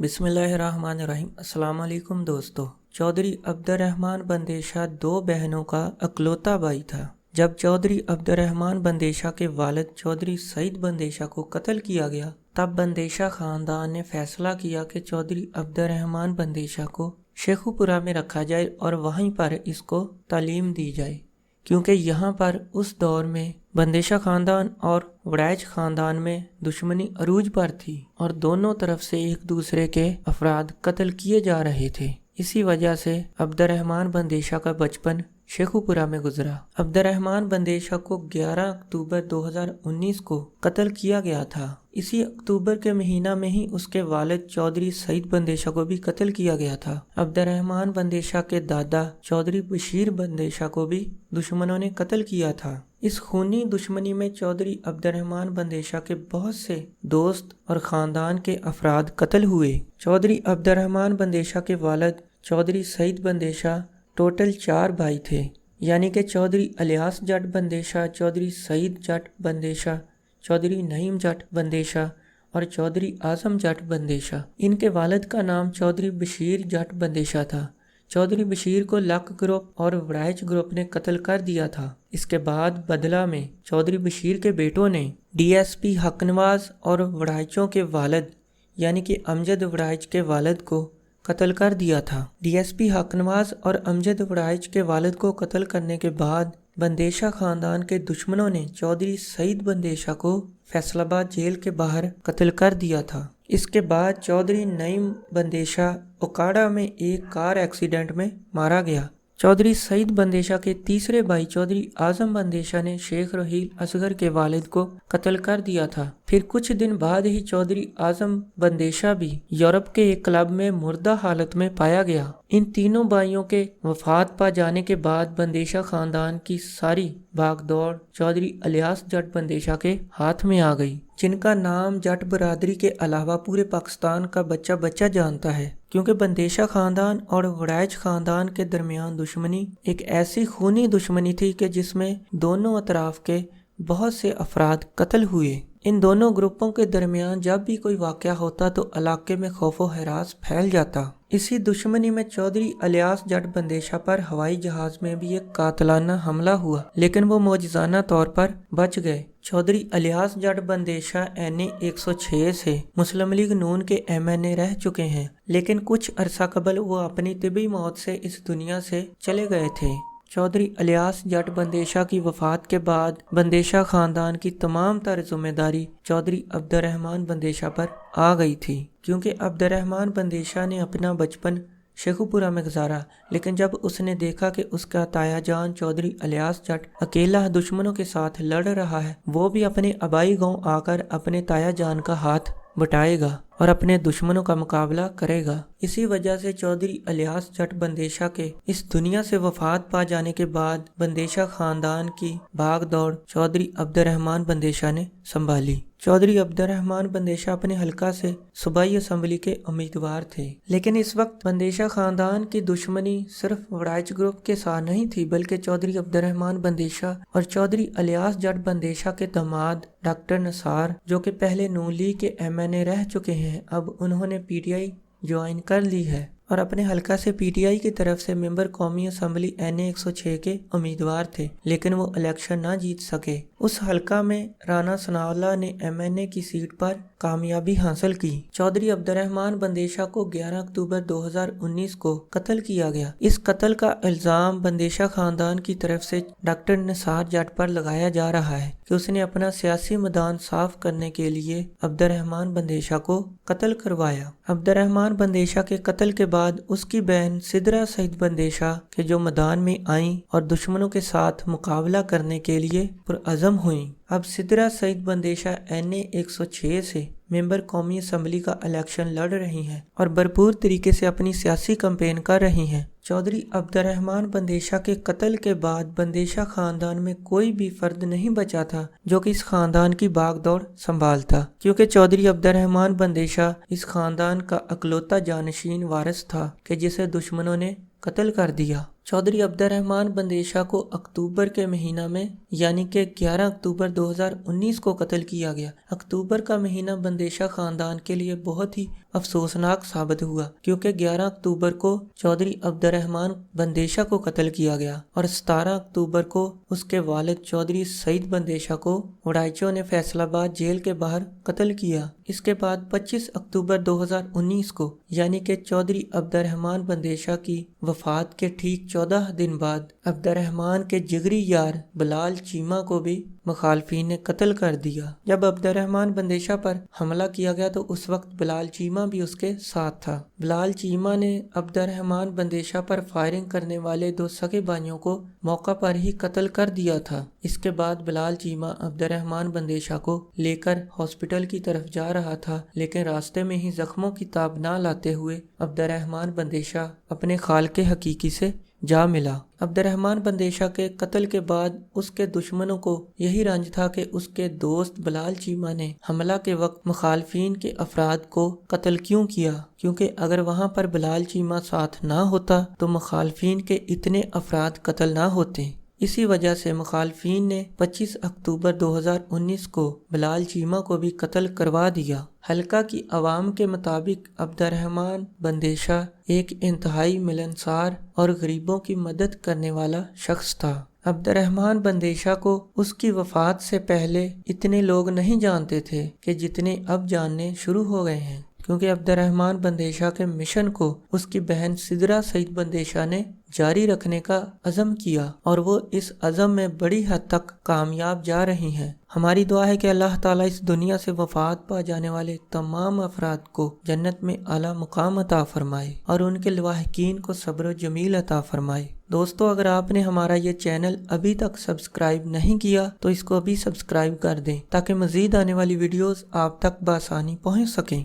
بسم اللہ الرحمن الرحیم۔ السلام علیکم دوستو۔ چودھری عبد الرحمن بندیشہ دو بہنوں کا اکلوتا بھائی تھا۔ جب چودھری عبد الرحمن بندیشہ کے والد چودھری سعید بندیشہ کو قتل کیا گیا، تب بندیشہ خاندان نے فیصلہ کیا کہ چودھری عبد الرحمن بندیشہ کو شیخو پورہ میں رکھا جائے اور وہیں پر اس کو تعلیم دی جائے، کیونکہ یہاں پر اس دور میں بندیشہ خاندان اور وڑائچ خاندان میں دشمنی عروج پر تھی اور دونوں طرف سے ایک دوسرے کے افراد قتل کیے جا رہے تھے۔ اسی وجہ سے عبد الرحمن بندیشہ کا بچپن شیخو پورہ میں گزرا۔ عبد الرحمن بندیشہ کو 11 اکتوبر 2019 کو قتل کیا گیا تھا۔ اسی اکتوبر کے مہینہ میں ہی اس کے والد چودھری سعید بندیشہ کو بھی قتل کیا گیا تھا۔ عبد الرحمن بندیشہ کے دادا چودھری بشیر بندیشہ کو بھی دشمنوں نے قتل کیا تھا۔ اس خونی دشمنی میں چودھری عبد الرحمن بندیشہ کے بہت سے دوست اور خاندان کے افراد قتل ہوئے۔ چودھری عبد الرحمن بندیشہ کے والد چودھری سعید بندیشہ ٹوٹل 4 بھائی تھے، یعنی کہ چودھری الیاس جٹ بندیشہ، چودھری سعید جٹ بندیشہ، چودھری نعیم جٹ بندیشہ اور چودھری اعظم جٹ بندیشہ۔ ان کے والد کا نام چودھری بشیر جٹ بندیشہ تھا۔ چودھری بشیر کو لک گروپ اور وڑائچ گروپ نے قتل کر دیا تھا۔ اس کے بعد بدلہ میں چودھری بشیر کے بیٹوں نے ڈی ایس پی حق نواز اور وڑائچوں کے والد یعنی کہ امجد وڑائچ کے والد کو قتل کر دیا تھا۔ ڈی ایس پی حق نواز اور امجد وڑائچ کے والد کو قتل کرنے کے بعد بندیشہ خاندان کے دشمنوں نے چودھری سعید بندیشہ کو فیصل آباد جیل کے باہر قتل کر دیا تھا۔ اس کے بعد چودھری نعیم بندیشہ اوکاڑا میں ایک کار ایکسیڈنٹ میں مارا گیا۔ چودھری سعید بندیشہ کے تیسرے بھائی چودھری اعظم بندیشہ نے شیخ رحیل اصغر کے والد کو قتل کر دیا تھا۔ پھر کچھ دن بعد ہی چودھری اعظم بندیشہ بھی یورپ کے ایک کلب میں مردہ حالت میں پایا گیا۔ ان تینوں بھائیوں کے وفات پا جانے کے بعد بندیشہ خاندان کی ساری بھاگ دوڑ چودھری الیاس جٹ بندیشہ کے ہاتھ میں آ گئی، جن کا نام جٹ برادری کے علاوہ پورے پاکستان کا بچہ بچہ جانتا ہے، کیونکہ بندیشہ خاندان اور وڑائچ خاندان کے درمیان دشمنی ایک ایسی خونی دشمنی تھی کہ جس میں دونوں اطراف کے بہت سے افراد قتل ہوئے۔ ان دونوں گروپوں کے درمیان جب بھی کوئی واقعہ ہوتا تو علاقے میں خوف و ہراس پھیل جاتا۔ اسی دشمنی میں چودھری الیاس جٹ بندیشہ پر ہوائی جہاز میں بھی ایک قاتلانہ حملہ ہوا، لیکن وہ معجزانہ طور پر بچ گئے۔ چودھری الیاس جٹ بندیشہ این اے 106 سے مسلم لیگ نون کے ایم این اے رہ چکے ہیں، لیکن کچھ عرصہ قبل وہ اپنی طبی موت سے اس دنیا سے چلے گئے تھے۔ چودھری الیاس جٹ بندیشہ کی وفات کے بعد بندیشہ خاندان کی تمام تر ذمہ داری چودھری عبد الرحمن بندیشہ پر آ گئی تھی، کیونکہ عبد الرحمن بندیشہ نے اپنا بچپن شیخو پورہ میں گزارا، لیکن جب اس نے دیکھا کہ اس کا تایا جان چودھری الیاس جٹ اکیلا دشمنوں کے ساتھ لڑ رہا ہے، وہ بھی اپنے آبائی گاؤں آ کر اپنے تایا جان کا ہاتھ بٹائے گا اور اپنے دشمنوں کا مقابلہ کرے گا۔ اسی وجہ سے چودھری الیاس جٹ بندیشہ کے اس دنیا سے وفات پا جانے کے بعد بندیشہ خاندان کی بھاگ دوڑ چودھری عبد الرحمن بندیشہ نے سنبھالی۔ چودھری عبد الرحمن بندیشہ اپنے حلقہ سے صوبائی اسمبلی کے امیدوار تھے، لیکن اس وقت بندیشہ خاندان کی دشمنی صرف وڑائچ گروپ کے ساتھ نہیں تھی، بلکہ چودھری عبد الرحمن بندیشہ اور چودھری الیاس جٹ بندیشہ کے داماد ڈاکٹر نثار، جو کہ پہلے نون لیگ کے ایم این اے رہ چکے ہیں، اب انہوں نے پی ٹی آئی جوائن کر لی ہے اور اپنے حلقہ سے پی ٹی آئی کی طرف سے ممبر قومی اسمبلی این اے 106 کے امیدوار تھے، لیکن وہ الیکشن نہ جیت سکے۔ اس حلقہ میں رانا ثناء اللہ نے ایم این اے کی سیٹ پر کامیابی حاصل کی۔ چودھری عبد الرحمن بندیشہ کو 11 اکتوبر 2019 کو قتل کیا گیا۔ اس قتل کا الزام بندیشہ خاندان کی طرف سے ڈاکٹر نثار جٹ پر لگایا جا رہا ہے کہ اس نے اپنا سیاسی میدان صاف کرنے کے لیے عبد الرحمن بندیشہ کو قتل کروایا۔ عبد الرحمن بندیشہ کے قتل کے بعد اس کی بہن سدرا سعید بندیشہ کے جو میدان میں آئیں اور دشمنوں کے ساتھ مقابلہ کرنے کے لیے پرعزم ہوئیں۔ اب سدرا سعید بندیشہ این اے 106 سے ممبر قومی اسمبلی کا الیکشن لڑ رہی ہیں اور بھرپور طریقے سے اپنی سیاسی کمپین کر رہی ہیں۔ چودھری عبد الرحمن بندیشہ کے قتل کے بعد بندیشہ خاندان میں کوئی بھی فرد نہیں بچا تھا جو کہ اس خاندان کی بھاگ دوڑ سنبھالتا، کیونکہ چودھری عبد الرحمن بندیشہ اس خاندان کا اکلوتا جانشین وارث تھا کہ جسے دشمنوں نے قتل کر دیا۔ چودھری عبدالرحمن بندیشا کو اکتوبر کے مہینہ میں یعنی کہ 11 اکتوبر 2019 کو قتل کیا گیا۔ اکتوبر کا مہینہ بندیشا خاندان کے لیے بہت ہی افسوسناک ثابت ہوا، کیونکہ 11 اکتوبر کو چودھری عبدالرحمن بندیشا کو قتل کیا گیا اور 17 اکتوبر کو اس کے والد چودھری سعید بندیشا کو وڑائچو نے فیصل آباد جیل کے باہر قتل کیا۔ اس کے بعد 25 اکتوبر 2019 کو یعنی کہ چودھری عبدالرحمن بندیشا کی وفات کے ٹھیک 14 دن بعد عبدالرحمن کے جگری یار بلال چیمہ کو بھی مخالفین نے قتل کر دیا۔ جب عبدالرحمن بندیشا پر حملہ کیا گیا تو اس وقت بلال چیمہ بھی اس کے ساتھ تھا۔ بلال چیمہ نے عبدالرحمن بندیشا پر فائرنگ کرنے والے 2 سگے بھائیوں کو موقع پر ہی قتل کر دیا تھا۔ اس کے بعد بلال چیمہ عبدالرحمن بندیشا کو لے کر ہاسپٹل کی طرف جا رہا تھا، لیکن راستے میں ہی زخموں کی تاب نہ لاتے ہوئے عبدالرحمن بندیشا اپنے خالق حقیقی سے جا ملا۔ عبدالرحمن بندیشا کے قتل کے بعد اس کے دشمنوں کو یہی رنج تھا کہ اس کے دوست بلال چیمہ نے حملہ کے وقت مخالفین کے افراد کو قتل کیوں کیا، کیونکہ اگر وہاں پر بلال چیمہ ساتھ نہ ہوتا تو مخالفین کے اتنے افراد قتل نہ ہوتے۔ اسی وجہ سے مخالفین نے 25 اکتوبر 2019 کو بلال چیمہ کو بھی قتل کروا دیا۔ حلقہ کی عوام کے مطابق عبدالرحمن بندیشا ایک انتہائی ملنسار اور غریبوں کی مدد کرنے والا شخص تھا۔ عبدالرحمن بندیشا کو اس کی وفات سے پہلے اتنے لوگ نہیں جانتے تھے کہ جتنے اب جاننے شروع ہو گئے ہیں، کیونکہ عبدالرحمن بندیشا کے مشن کو اس کی بہن سدرا سعید بندیشا نے جاری رکھنے کا عزم کیا اور وہ اس عزم میں بڑی حد تک کامیاب جا رہی ہیں۔ ہماری دعا ہے کہ اللہ تعالیٰ اس دنیا سے وفات پا جانے والے تمام افراد کو جنت میں اعلیٰ مقام عطا فرمائے اور ان کے لواحقین کو صبر و جمیل عطا فرمائے۔ دوستو، اگر آپ نے ہمارا یہ چینل ابھی تک سبسکرائب نہیں کیا تو اس کو ابھی سبسکرائب کر دیں تاکہ مزید آنے والی ویڈیوز آپ تک بآسانی پہنچ سکیں۔